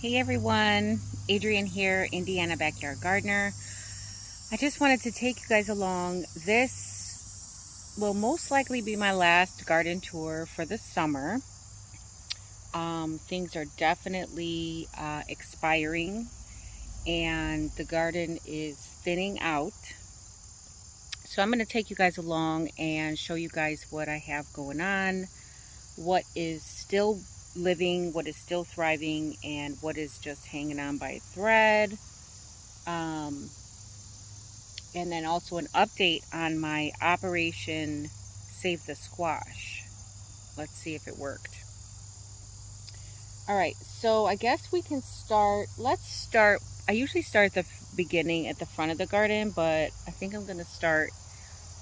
Hey everyone, Adrienne here, Indiana Backyard Gardener. I just wanted to take you guys along. This will most likely be my last garden tour for the summer. Things are definitely expiring and the garden is thinning out. So I'm going to take you guys along and show you guys what I have going on, what is still living, what is still thriving, and what is just hanging on by a thread. And then also an update on my Operation Save the Squash. Let's see if it worked. All right, so I guess we can start. Let's start. I usually start at the beginning at the front of the garden, but I think I'm going to start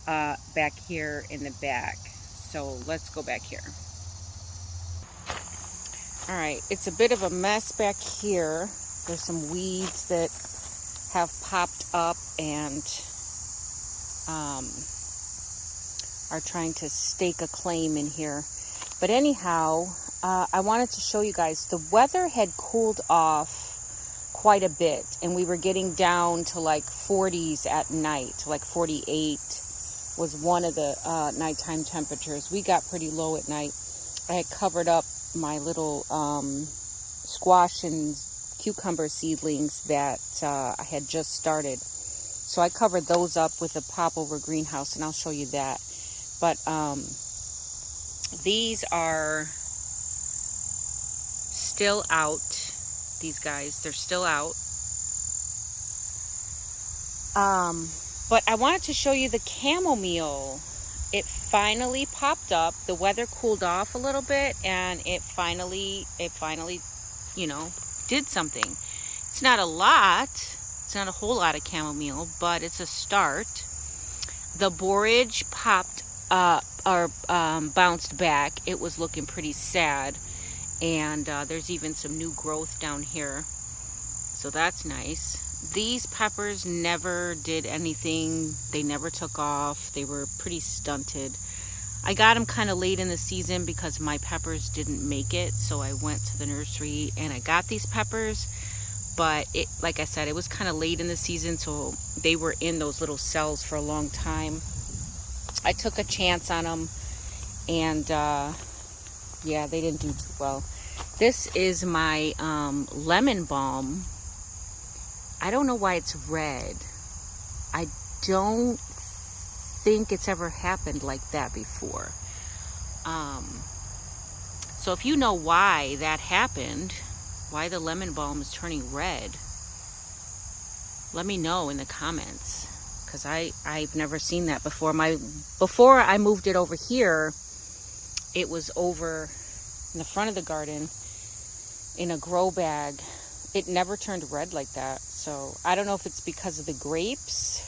back here in the back. So let's go back here. All right, it's a bit of a mess back here. There's some weeds that have popped up and are trying to stake a claim in here. But anyhow, I wanted to show you guys, the weather had cooled off quite a bit, and we were getting down to like 40s at night, like 48 was one of the nighttime temperatures. We got pretty low at night. I had covered up my little squash and cucumber seedlings that I had just started. So I covered those up with a Popover Greenhouse, and I'll show you that. But these are still out. These guys, they're still out. But I wanted to show you the chamomile. It finally popped up. The weather cooled off a little bit, and it finally, you know, did something. It's not a lot. It's not a whole lot of chamomile, but it's a start. The borage popped up or bounced back. It was looking pretty sad, and there's even some new growth down here, so that's nice. These peppers never did anything. They never took off. They were pretty stunted. I got them kind of late in the season because my peppers didn't make it. So I went to the nursery and I got these peppers. But it, like I said, it was kind of late in the season. So they were in those little cells for a long time. I took a chance on them. And yeah, they didn't do too well. This is my lemon balm. I don't know why it's red. I don't think it's ever happened like that before. So if you know why that happened, why the lemon balm is turning red, let me know in the comments, because I've never seen that before. Before I moved it over here, it was over in the front of the garden in a grow bag. It never turned red like that. So I don't know if it's because of the grapes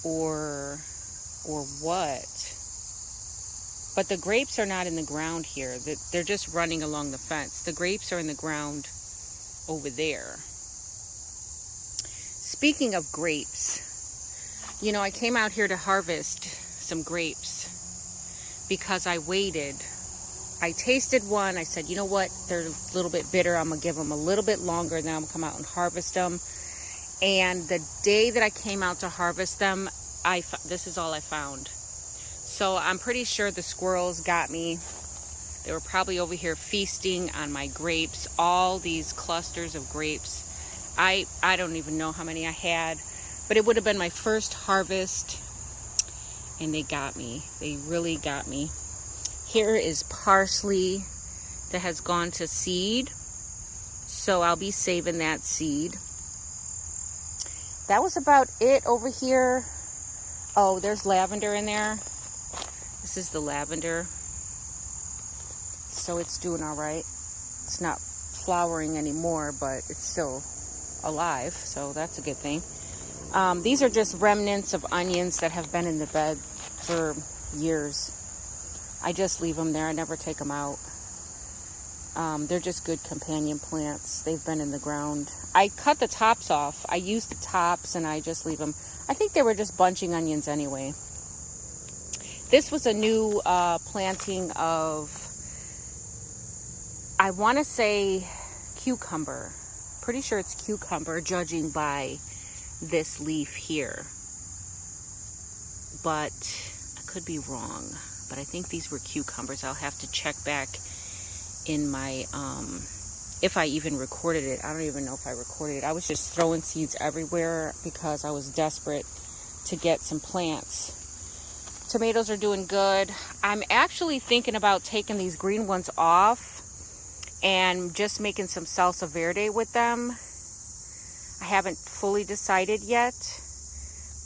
or what. But the grapes are not in the ground here. They're just running along the fence. The grapes are in the ground over there. Speaking of grapes, you know, I came out here to harvest some grapes because I waited. I tasted one. I said, you know what? They're a little bit bitter. I'm going to give them a little bit longer, and then I'm going to come out and harvest them. And the day that I came out to harvest them, this is all I found. So I'm pretty sure the squirrels got me. They were probably over here feasting on my grapes, all these clusters of grapes. I don't even know how many I had, but it would have been my first harvest, and they got me. They really got me. Here is parsley that has gone to seed, so I'll be saving that seed. That was about it over here. Oh, there's lavender in there. This is the lavender. So it's doing all right. It's not flowering anymore, but it's still alive, so that's a good thing. These are just remnants of onions that have been in the bed for years. I just leave them there. I never take them out. They're just good companion plants. They've been in the ground. I cut the tops off. I use the tops and I just leave them. I think they were just bunching onions anyway. This was a new planting of I want to say cucumber. Pretty sure it's cucumber, judging by this leaf here. But I could be wrong. But I think these were cucumbers. I'll have to check back in my, if I even recorded it. I don't even know if I recorded it. I was just throwing seeds everywhere because I was desperate to get some plants. Tomatoes are doing good. I'm actually thinking about taking these green ones off and just making some salsa verde with them. I haven't fully decided yet,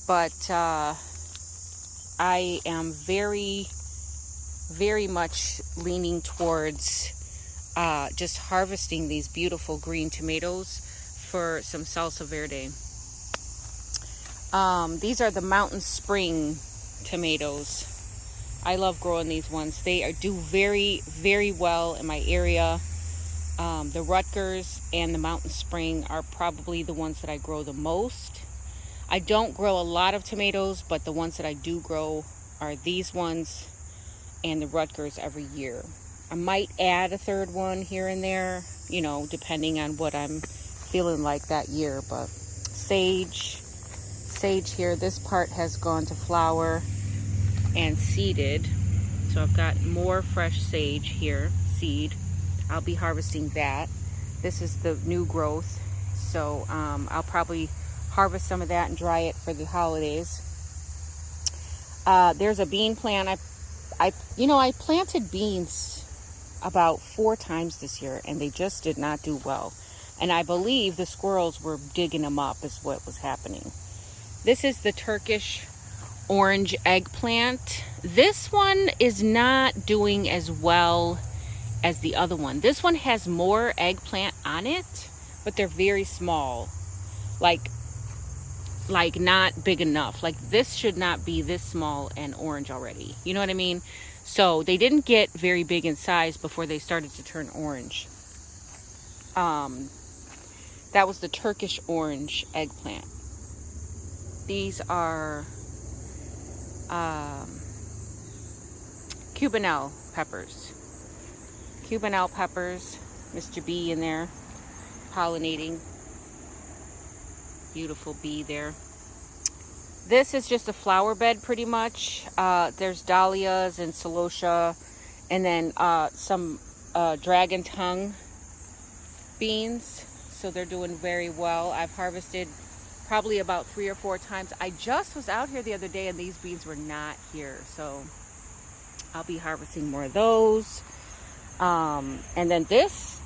but I am very much leaning towards just harvesting these beautiful green tomatoes for some salsa verde. These are the Mountain Spring tomatoes. I love growing these ones. They do very well in my area. The Rutgers and the Mountain Spring are probably the ones that I grow the most. I don't grow a lot of tomatoes, but the ones that I do grow are these ones and the Rutgers every year. I might add a third one here and there, you know, depending on what I'm feeling like that year. But sage here, this part has gone to flower and seeded. So I've got more fresh sage here, seed. I'll be harvesting that. This is the new growth. So I'll probably harvest some of that and dry it for the holidays. There's a bean plant. I planted beans about 4 times this year and they just did not do well. And I believe the squirrels were digging them up is what was happening. This is the Turkish orange eggplant. This one is not doing as well as the other one. This one has more eggplant on it, but they're very small. Like not big enough. Like this should not be this small and orange already. You know what I mean? So they didn't get very big in size before they started to turn orange. That was the Turkish orange eggplant. These are Cubanelle peppers. Cubanelle peppers. Mr. Bee in there pollinating. Beautiful bee there. This is just a flower bed pretty much. There's dahlias and celosia, and then some dragon tongue beans. So they're doing very well. I've harvested probably about 3 or 4 times. I just was out here the other day and these beans were not here. So I'll be harvesting more of those. And then this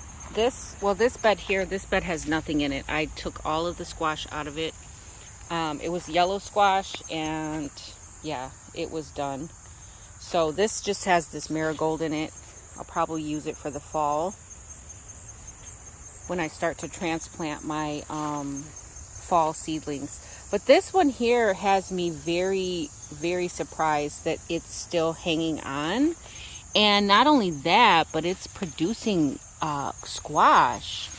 bed here, this bed has nothing in it. I took all of the squash out of it. It was yellow squash and yeah, it was done. So this just has this marigold in it. I'll probably use it for the fall when I start to transplant my fall seedlings. But this one here has me very surprised that it's still hanging on. And not only that, but it's producing squash.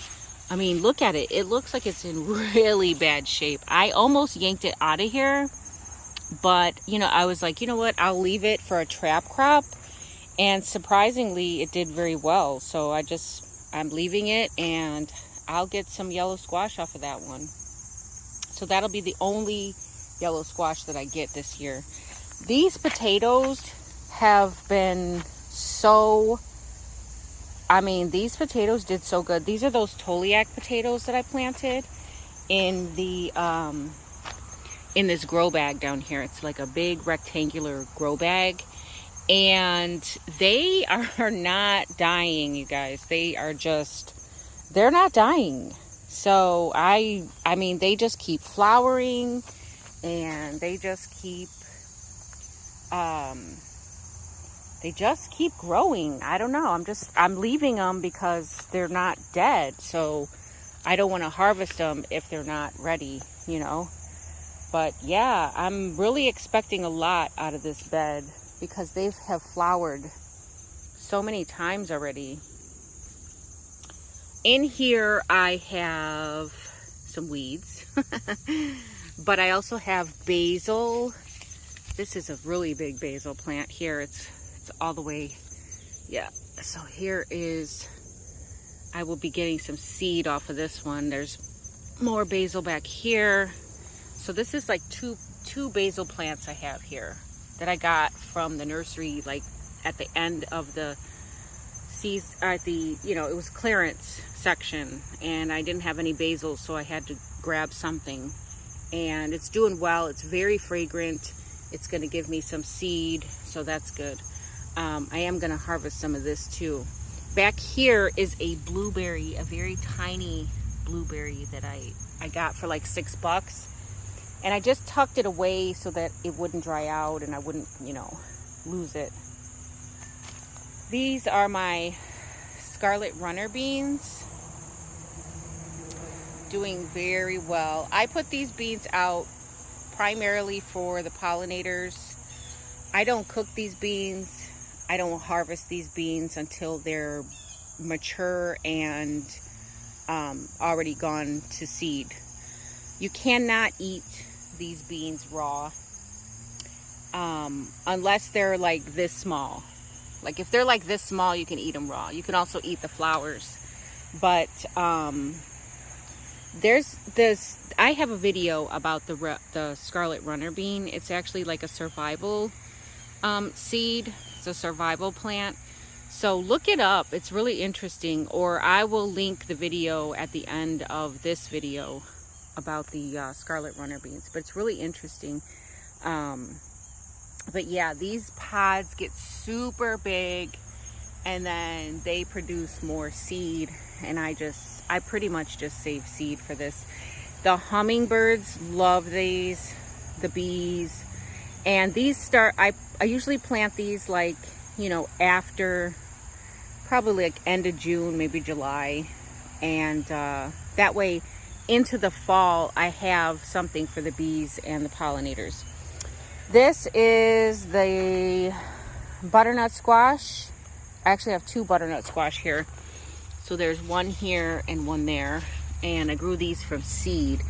I mean, look at it. It looks like it's in really bad shape. I almost yanked it out of here, but you know, I was like, you know what? I'll leave it for a trap crop. And surprisingly, it did very well. So I'm leaving it and I'll get some yellow squash off of that one. So that'll be the only yellow squash that I get this year. These potatoes have been these potatoes did so good. These are those Toliak potatoes that I planted in the in this grow bag down here. It's like a big rectangular grow bag, and they are not dying, you guys. They're not dying. So I mean, they just keep flowering and they just keep growing. I don't know. I'm leaving them because they're not dead. So I don't want to harvest them if they're not ready, you know. But yeah, I'm really expecting a lot out of this bed because they have flowered so many times already. In here I have some weeds, but I also have basil. This is a really big basil plant here. It's all the way, yeah. So here is I will be getting some seed off of this one. There's more basil back here. So this is like two basil plants I have here that I got from the nursery, like at the end of the season, at the, you know, it was clearance section, and I didn't have any basil, so I had to grab something. And it's doing well. It's very fragrant. It's going to give me some seed, so that's good. I am going to harvest some of this too. Back here is a blueberry, a very tiny blueberry that I got for like $6. And I just tucked it away so that it wouldn't dry out and I wouldn't, you know, lose it. These are my Scarlet runner beans. Doing very well. I put these beans out primarily for the pollinators. I don't cook these beans. I don't harvest these beans until they're mature and already gone to seed. You cannot eat these beans raw unless they're like this small. Like if they're like this small, you can eat them raw. You can also eat the flowers. But there's this, I have a video about the Scarlet runner bean. It's actually like a survival seed. It's a survival plant. So look it up. It's really interesting. Or I will link the video at the end of this video about the Scarlet runner beans. But it's really interesting. But yeah, these pods get super big and then they produce more seed. And I pretty much just save seed for this. The hummingbirds love these, the bees. And these start, I usually plant these like, you know, after probably like end of June, maybe July. And that way into the fall, I have something for the bees and the pollinators. This is the butternut squash. I actually have two butternut squash here. So there's one here and one there. And I grew these from seed.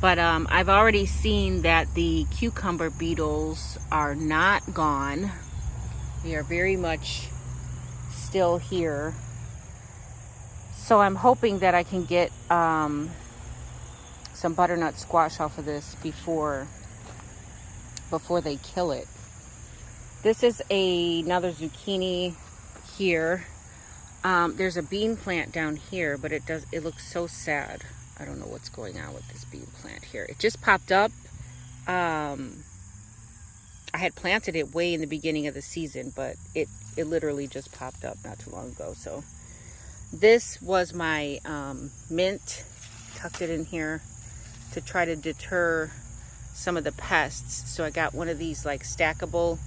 But I've already seen that the cucumber beetles are not gone. They are very much still here. So I'm hoping that I can get some butternut squash off of this before they kill it. This is another zucchini here. There's a bean plant down here, but it looks so sad. I don't know what's going on with this bean plant here. It just popped up. I had planted it way in the beginning of the season, but it literally just popped up not too long ago. So this was my mint. Tucked it in here to try to deter some of the pests. So I got one of these like stackable,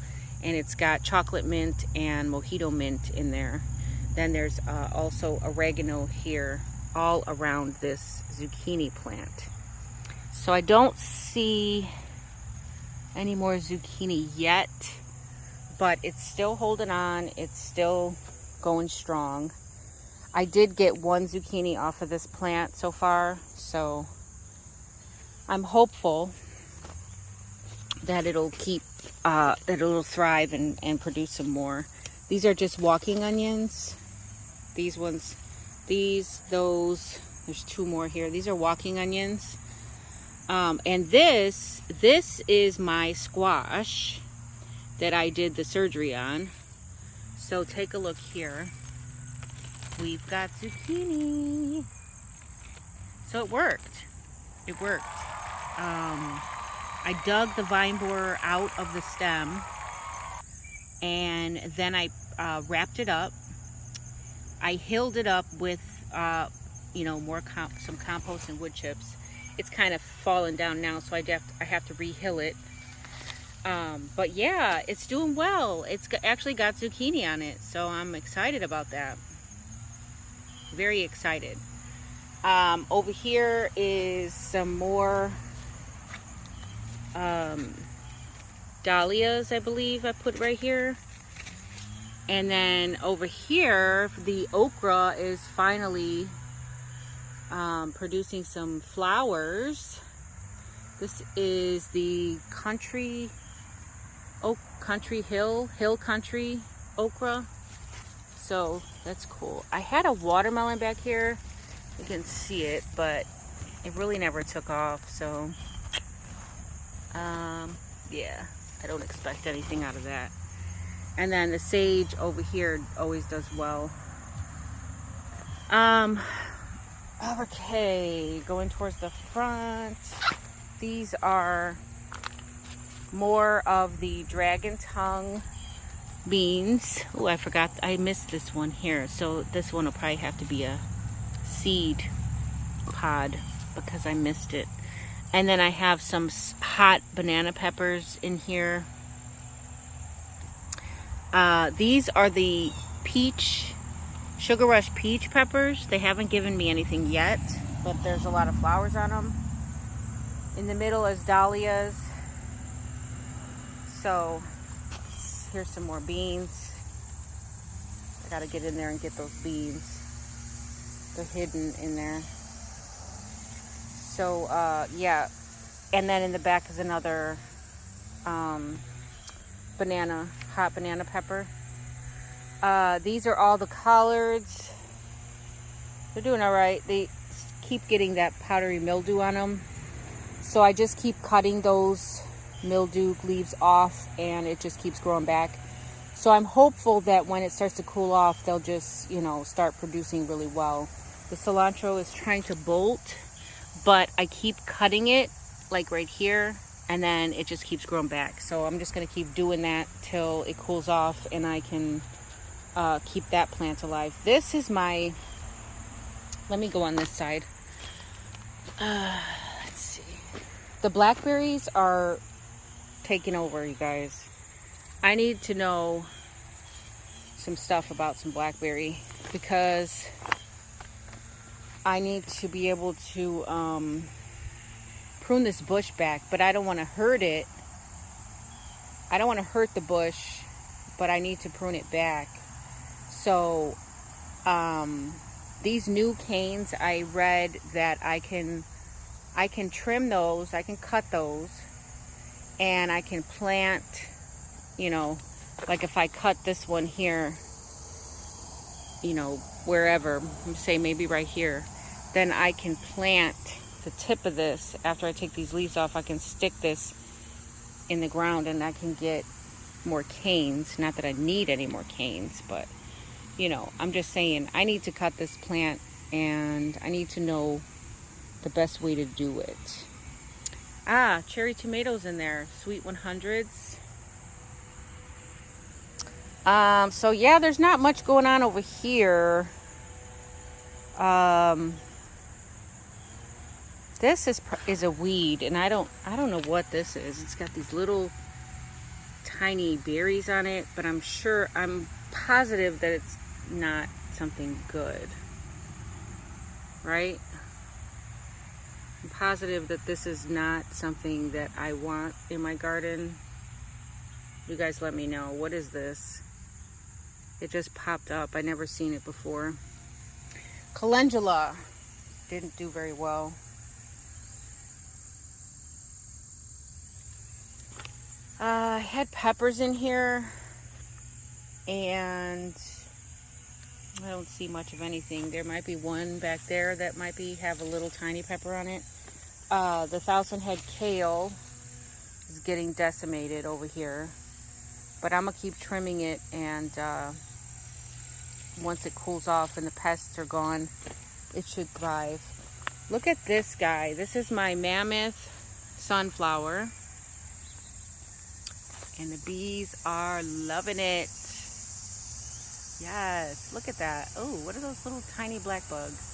and it's got chocolate mint and mojito mint in there. Then there's also oregano here all around this zucchini plant. So I don't see any more zucchini yet, but it's still holding on. It's still going strong. I did get one zucchini off of this plant so far, so I'm hopeful that it'll keep, that it'll thrive and produce some more. These are just walking onions. These ones, those, there's two more here. These are walking onions. And this is my squash that I did the surgery on. So take a look here. We've got zucchini. So it worked. It worked. I dug the vine borer out of the stem, and then I wrapped it up. I hilled it up with, you know, some compost and wood chips. It's kind of fallen down now, so I have to re-hill it. But yeah, it's doing well. It's actually got zucchini on it, so I'm excited about that. Very excited. Over here is some more dahlias, I believe I put right here. And then over here, the okra is finally producing some flowers. This is the hill country okra. So that's cool. I had a watermelon back here. You can see it, but it really never took off. So yeah, I don't expect anything out of that. And then the sage over here always does well. Okay, going towards the front. These are more of the dragon tongue beans. Oh, I forgot, I missed this one here. So this one will probably have to be a seed pod because I missed it. And then I have some hot banana peppers in here. These are the peach, Sugar Rush peach peppers. They haven't given me anything yet, but there's a lot of flowers on them. In the middle is dahlias. So here's some more beans. I gotta get in there and get those beans. They're hidden in there. So yeah, and then in the back is another banana, hot banana pepper. These are all the collards. They're doing all right. They keep getting that powdery mildew on them. So I just keep cutting those mildew leaves off and it just keeps growing back. So I'm hopeful that when it starts to cool off, they'll just, you know, start producing really well. The cilantro is trying to bolt, but I keep cutting it like right here and then it just keeps growing back. So I'm just going to keep doing that till it cools off and I can keep that plant alive. This is my, let me go on this side. Let's see. The blackberries are taking over, you guys. I need to know some stuff about some blackberry because I need to be able to prune this bush back, but I don't want to hurt it. I don't want to hurt the bush, but I need to prune it back. So these new canes, I read that I can trim those, I can cut those, and I can plant, you know, like if I cut this one here, you know, wherever, say maybe right here, then I can plant the tip of this. After I take these leaves off, I can stick this in the ground and I can get more canes. Not that I need any more canes, but you know, I'm just saying I need to cut this plant and I need to know the best way to do it. Cherry tomatoes in there, sweet 100s. So yeah, there's not much going on over here. This is a weed, and I don't know what this is. It's got these little tiny berries on it, but I'm positive that it's not something good, right? I'm positive that this is not something that I want in my garden. You guys let me know. What is this? It just popped up. I never seen it before. Calendula didn't do very well. I had peppers in here and I don't see much of anything. There might be one back there that might have a little tiny pepper on it. The 1,000-head kale is getting decimated over here, but I'm gonna keep trimming it, and once it cools off and the pests are gone, it should thrive. Look at this guy. This is my mammoth sunflower, and the bees are loving it. Yes, look at that. Oh, what are those little tiny black bugs?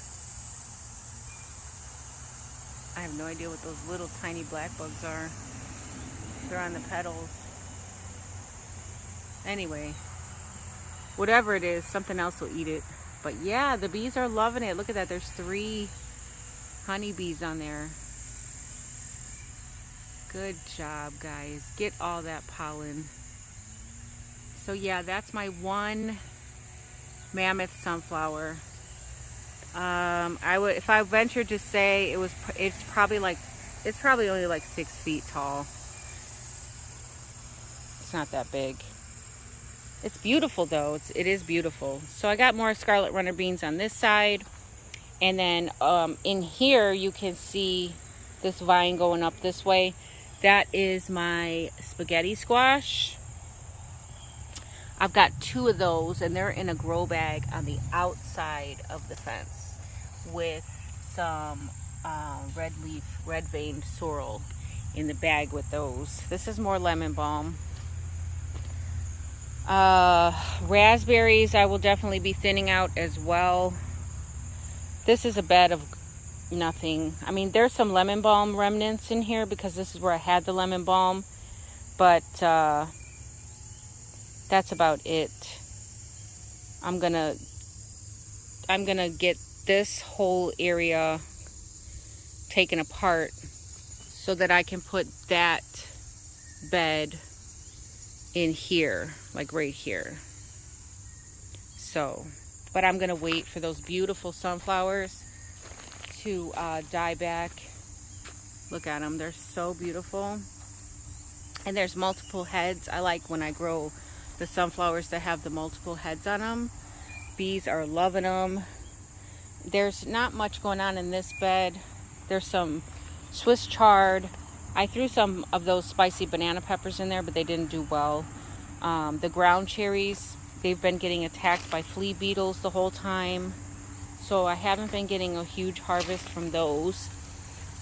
I have no idea what those little tiny black bugs are. They're on the petals. Anyway, whatever it is, something else will eat it. But yeah, the bees are loving it. Look at that. There's 3 honeybees on there. Good job, guys. Get all that pollen. So yeah, that's my one mammoth sunflower. If I ventured to say it's probably only like 6 feet tall. It's not that big. It's beautiful though. It is beautiful. So I got more scarlet runner beans on this side. And then in here you can see this vine going up this way. That is my spaghetti squash. I've got 2 of those, and they're in a grow bag on the outside of the fence with some red veined sorrel in the bag with those. This is more lemon balm. Raspberries I will definitely be thinning out as well. This is a bed of nothing. I mean, there's some lemon balm remnants in here because this is where I had the lemon balm, but that's about it. I'm gonna get this whole area taken apart so that I can put that bed in here, like right here. So, but I'm gonna wait for those beautiful sunflowers to die back. Look at them, they're so beautiful. And there's multiple heads. I like when I grow the sunflowers that have the multiple heads on them. Bees are loving them. There's not much going on in this bed. There's some Swiss chard. I threw some of those spicy banana peppers in there, but they didn't do well. The ground cherries, they've been getting attacked by flea beetles the whole time, so I haven't been getting a huge harvest from those.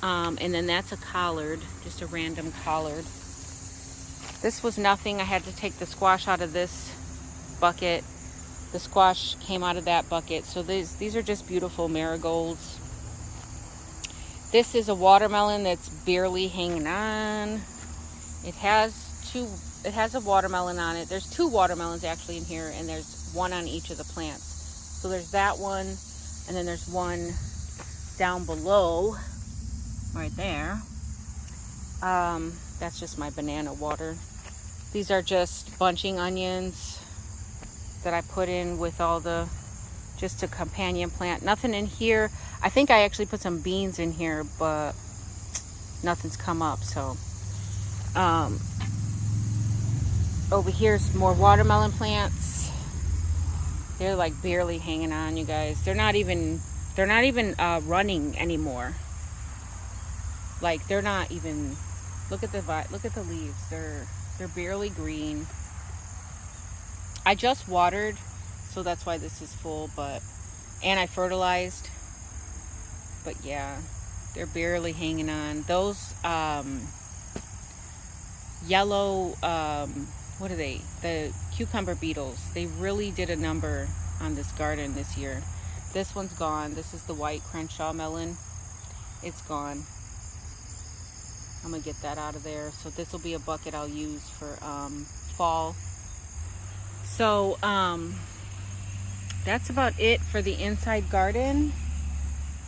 And then that's a collard, just a random collard. This was nothing. I had to take the squash out of this bucket. The squash came out of that bucket. So these are just beautiful marigolds. This is a watermelon that's barely hanging on. It has a watermelon on it. There's 2 watermelons actually in here, and there's 1 on each of the plants. So there's that one, and then there's one down below, right there. That's just my banana water. These are just bunching onions that I put in with all the, just a companion plant. Nothing in here. I think I actually put some beans in here, but nothing's come up. So over here's more watermelon plants. They're like barely hanging on, you guys. They're not even running anymore. Like, they're not even, look at the leaves. They're barely green. I just watered, so that's why this is full, and I fertilized. But yeah, they're barely hanging on. Those yellow, what are they? The cucumber beetles. They really did a number on this garden this year. This one's gone. This is the white Crenshaw melon. It's gone. I'm gonna get that out of there. So this will be a bucket I'll use for fall. So that's about it for the inside garden.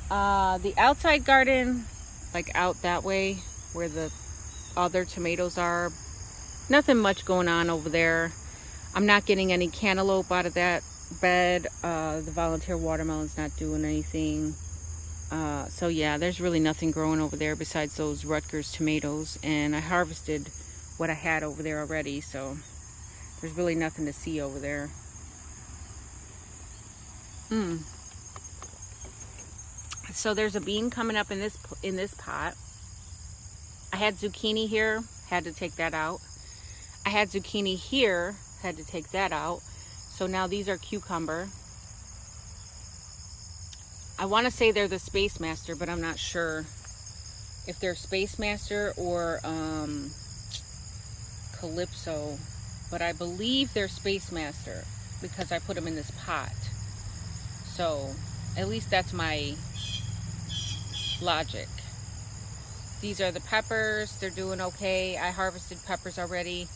The outside garden, like out that way where the other tomatoes are, nothing much going on over there. I'm not getting any cantaloupe out of that bed. The volunteer watermelon's not doing anything. So yeah, there's really nothing growing over there besides those Rutgers tomatoes, and I harvested what I had over there already, so there's really nothing to see over there. So there's a bean coming up in this pot. I had zucchini here, had to take that out. I had zucchini here, had to take that out. So now these are cucumber. I want to say they're the Space Master, but I'm not sure if they're Space Master or Calypso. But I believe they're Space Master because I put them in this pot. So at least that's my logic. These are the peppers. They're doing okay. I harvested peppers already.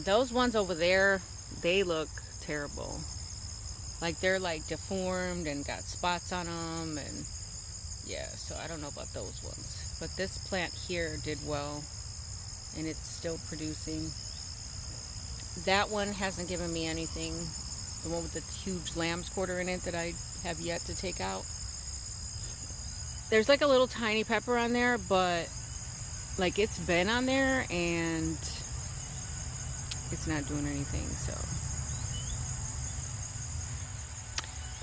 Those ones over there, they look terrible. Like, they're like deformed and got spots on them, and yeah, so I don't know about those ones. But this plant here did well, and it's still producing. That one hasn't given me anything. The one with the huge lamb's quarter in it that I have yet to take out. There's like a little tiny pepper on there, but like it's been on there and it's not doing anything. So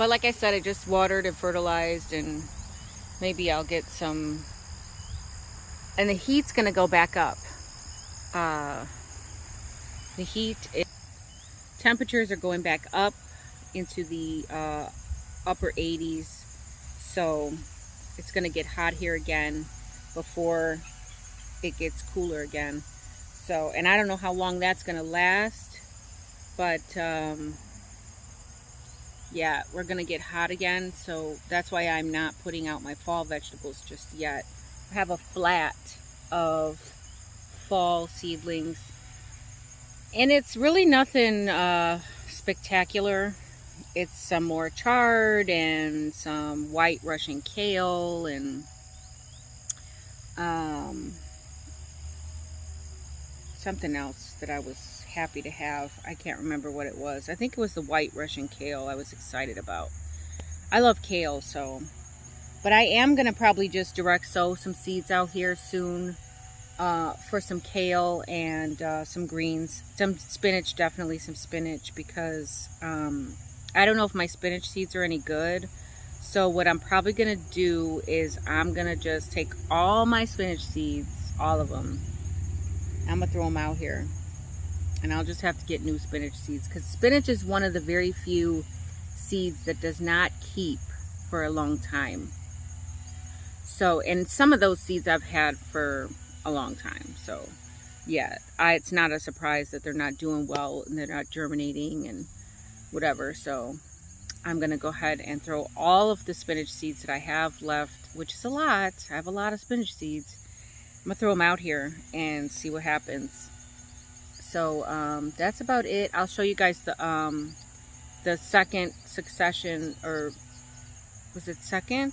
But like I said, I just watered and fertilized, and maybe I'll get some. And the heat's gonna go back up. The temperatures are going back up into the upper 80s, so it's gonna get hot here again before it gets cooler again. So, and I don't know how long that's gonna last, but yeah, we're gonna get hot again, so that's why I'm not putting out my fall vegetables just yet. I have a flat of fall seedlings, and it's really nothing spectacular. It's some more chard and some white Russian kale and something else that I was happy to have. I can't remember what it was. I think it was the white Russian kale I was excited about. I love kale, so. But I am going to probably just direct sow some seeds out here soon for some kale and some greens. Some spinach, definitely some spinach, because I don't know if my spinach seeds are any good. So what I'm probably going to do is I'm going to just take all my spinach seeds, all of them. I'm going to throw them out here. And I'll just have to get new spinach seeds, because spinach is one of the very few seeds that does not keep for a long time. So, and some of those seeds I've had for a long time. So, yeah, it's not a surprise that they're not doing well and they're not germinating and whatever. So, I'm going to go ahead and throw all of the spinach seeds that I have left, which is a lot. I have a lot of spinach seeds. I'm going to throw them out here and see what happens. So, that's about it. I'll show you guys the second succession, or was it second?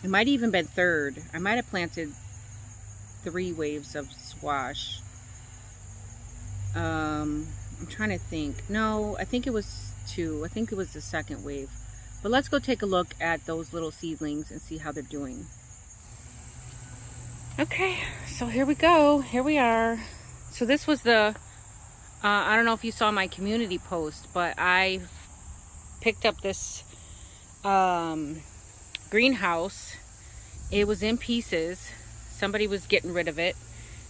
It might have even been third. I might have planted 3 waves of squash. I'm trying to think. No, I think it was 2. I think it was the second wave. But let's go take a look at those little seedlings and see how they're doing. Okay, so here we go. Here we are. So this was the, I don't know if you saw my community post, but I picked up this greenhouse. It was in pieces. Somebody was getting rid of it.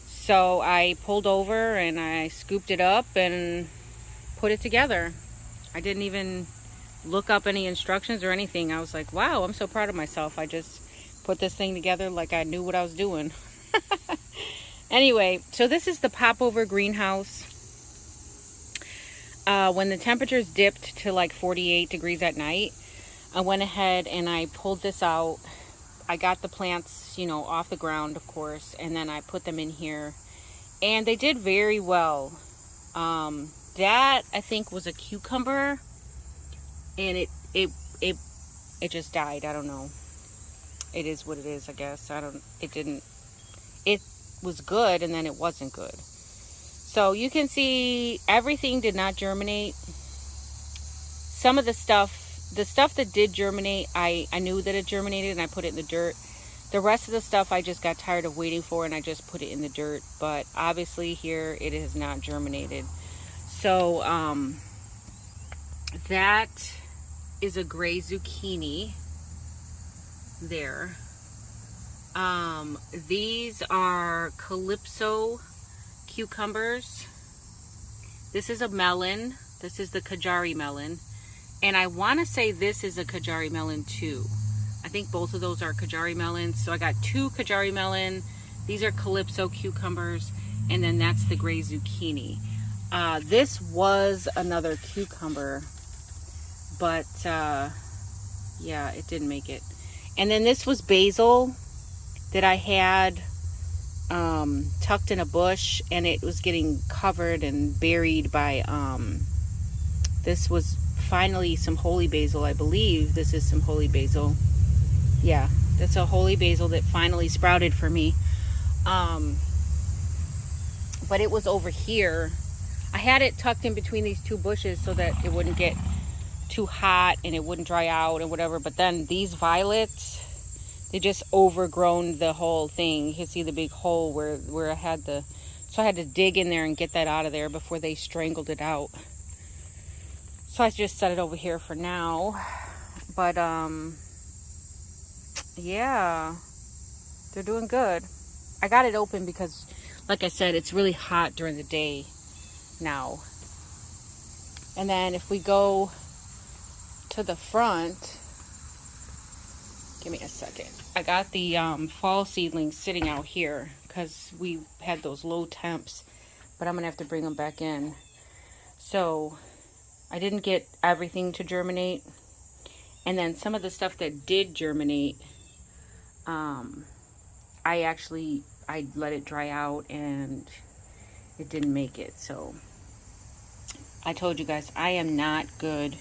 So I pulled over and I scooped it up and put it together. I didn't even look up any instructions or anything. I was like, wow, I'm so proud of myself. I just put this thing together like I knew what I was doing. Anyway, so this is the Popover Greenhouse. When the temperatures dipped to like 48 degrees at night, I went ahead and I pulled this out. I got the plants, you know, off the ground, of course, and then I put them in here, and they did very well. That I think was a cucumber, and it just died. I don't know. It is what it is, I guess. It was good, and then it wasn't good. So you can see everything did not germinate. Some of the stuff that did germinate, I knew that it germinated and I put it in the dirt. The rest of the stuff I just got tired of waiting for and I just put it in the dirt. But obviously here it has not germinated. So that is a gray zucchini there. These are Calypso cucumbers. This is a melon. This is the Kajari melon. And I want to say this is a Kajari melon too. I think both of those are Kajari melons. So I got 2 Kajari melon. These are Calypso cucumbers. And then that's the gray zucchini. This was another cucumber. But yeah, it didn't make it. And then this was basil that I had tucked in a bush, and it was getting covered and buried by this was finally some holy basil. I believe this is some holy basil. Yeah, that's a holy basil that finally sprouted for me. But it was over here. I had it tucked in between these 2 bushes so that it wouldn't get too hot and it wouldn't dry out and whatever. But then these violets, they just overgrown the whole thing. You can see the big hole where I had the, so I had to dig in there and get that out of there before they strangled it out. So I just set it over here for now. But yeah, they're doing good. I got it open because, like I said, it's really hot during the day now. And then if we go to the front, give me a second. I got the fall seedlings sitting out here because we had those low temps, but I'm gonna have to bring them back in. So I didn't get everything to germinate, and then some of the stuff that did germinate, I let it dry out and it didn't make it. So I told you guys I am not good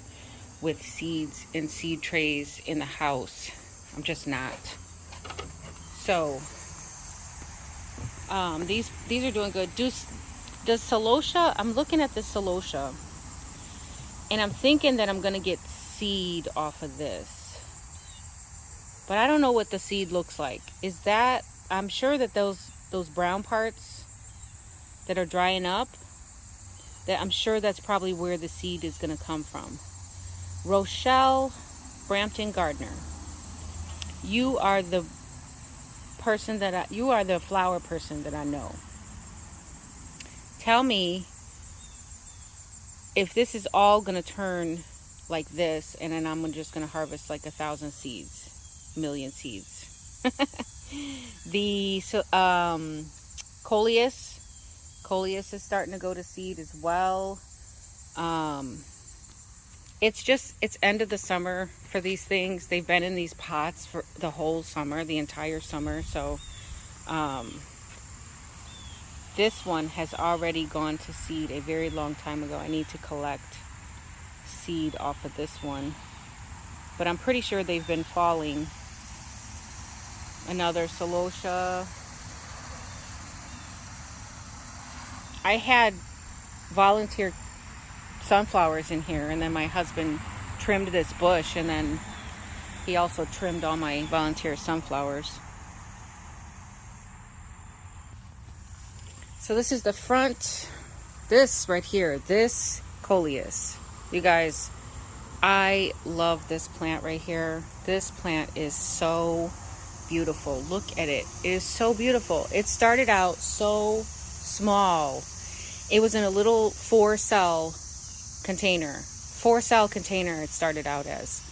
with seeds and seed trays in the house. I'm just not. So these are doing good. Does celosia, I'm looking at this celosia and I'm thinking that I'm gonna get seed off of this, but I don't know what the seed looks like. Is that, I'm sure that those brown parts that are drying up, that I'm sure that's probably where the seed is gonna come from. Rochelle Brampton Gardner, you are the person that you are the flower person that I know. Tell me if this is all gonna turn like this, and then I'm just gonna harvest like 1,000 seeds, 1,000,000 seeds. The coleus is starting to go to seed as well. It's end of the summer for these things. They've been in these pots for the whole summer, the entire summer. So this one has already gone to seed a very long time ago. I need to collect seed off of this one, but I'm pretty sure they've been falling. Another celosia. I had volunteer sunflowers in here, and then my husband trimmed this bush, and then he also trimmed all my volunteer sunflowers. So this is the front. This right here, this coleus, you guys, I love this plant right here. This plant is so beautiful. Look at it. It is so beautiful. It started out so small. It was in a little 4-cell container. 4-cell container it started out as.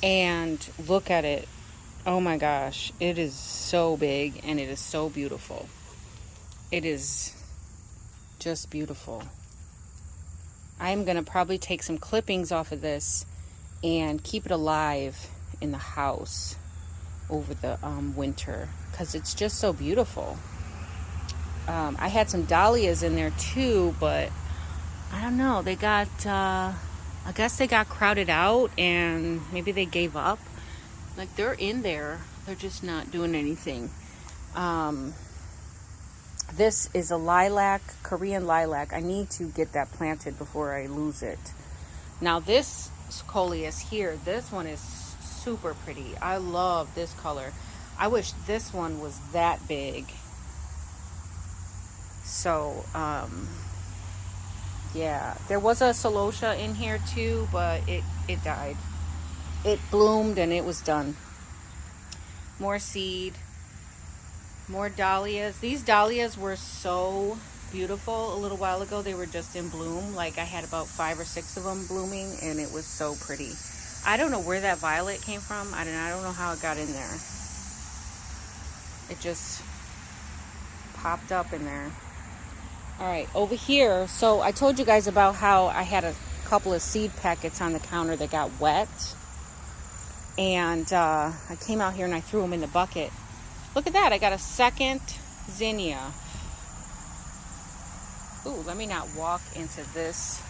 And look at it. Oh my gosh. It is so big and it is so beautiful. It is just beautiful. I'm going to probably take some clippings off of this and keep it alive in the house over the winter, because it's just so beautiful. I had some dahlias in there too, but I don't know, they got I guess they got crowded out and maybe they gave up. Like, they're in there, they're just not doing anything. This is a lilac, Korean lilac. I need to get that planted before I lose it. Now this coleus here, this one is super pretty. I love this color. I wish this one was that big. So yeah, there was a celosia in here too, but it died. It bloomed and it was done. More seed, more dahlias. These dahlias were so beautiful a little while ago. They were just in bloom. Like, I had about 5 or 6 of them blooming and it was so pretty. I don't know where that violet came from. I don't know how it got in there. It just popped up in there. All right, over here. So I told you guys about how I had a couple of seed packets on the counter that got wet. And I came out here and I threw them in the bucket. Look at that. I got a second zinnia. Ooh, let me not walk into this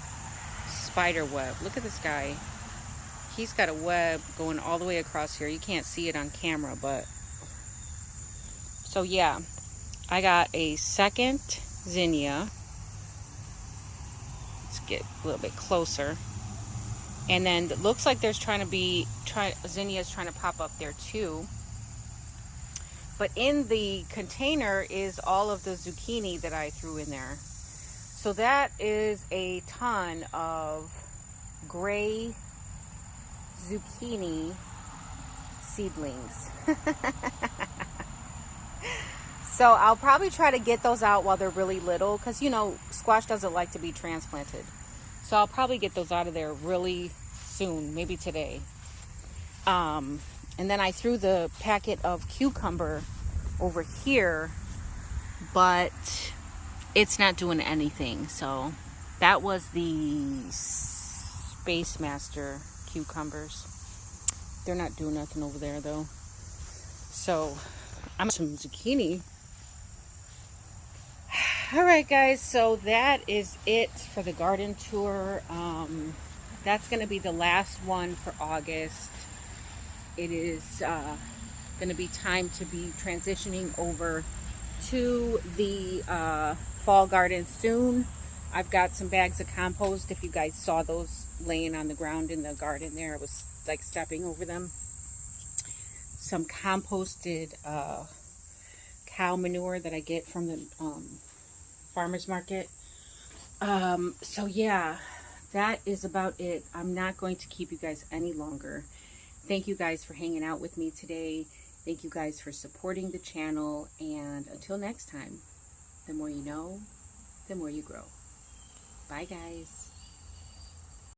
spider web. Look at this guy. He's got a web going all the way across here. You can't see it on camera, but... So yeah, I got a second zinnia. Let's get a little bit closer. And then it looks like there's zinnia's trying to pop up there too. But in the container is all of the zucchini that I threw in there. So that is a ton of gray zucchini seedlings. So I'll probably try to get those out while they're really little, because you know squash doesn't like to be transplanted. So I'll probably get those out of there really soon, maybe today. And then I threw the packet of cucumber over here, but it's not doing anything. So that was the Space Master cucumbers. They're not doing nothing over there though. So I'm some zucchini. All right, guys, so that is it for the garden tour. That's going to be the last one for August. It is going to be time to be transitioning over to the fall garden soon. I've got some bags of compost. If you guys saw those laying on the ground in the garden there, I was like stepping over them. Some composted cow manure that I get from the farmer's market. So yeah, that is about it. I'm not going to keep you guys any longer. Thank you guys for hanging out with me today. Thank you guys for supporting the channel, and until next time, the more you know, the more you grow. Bye guys.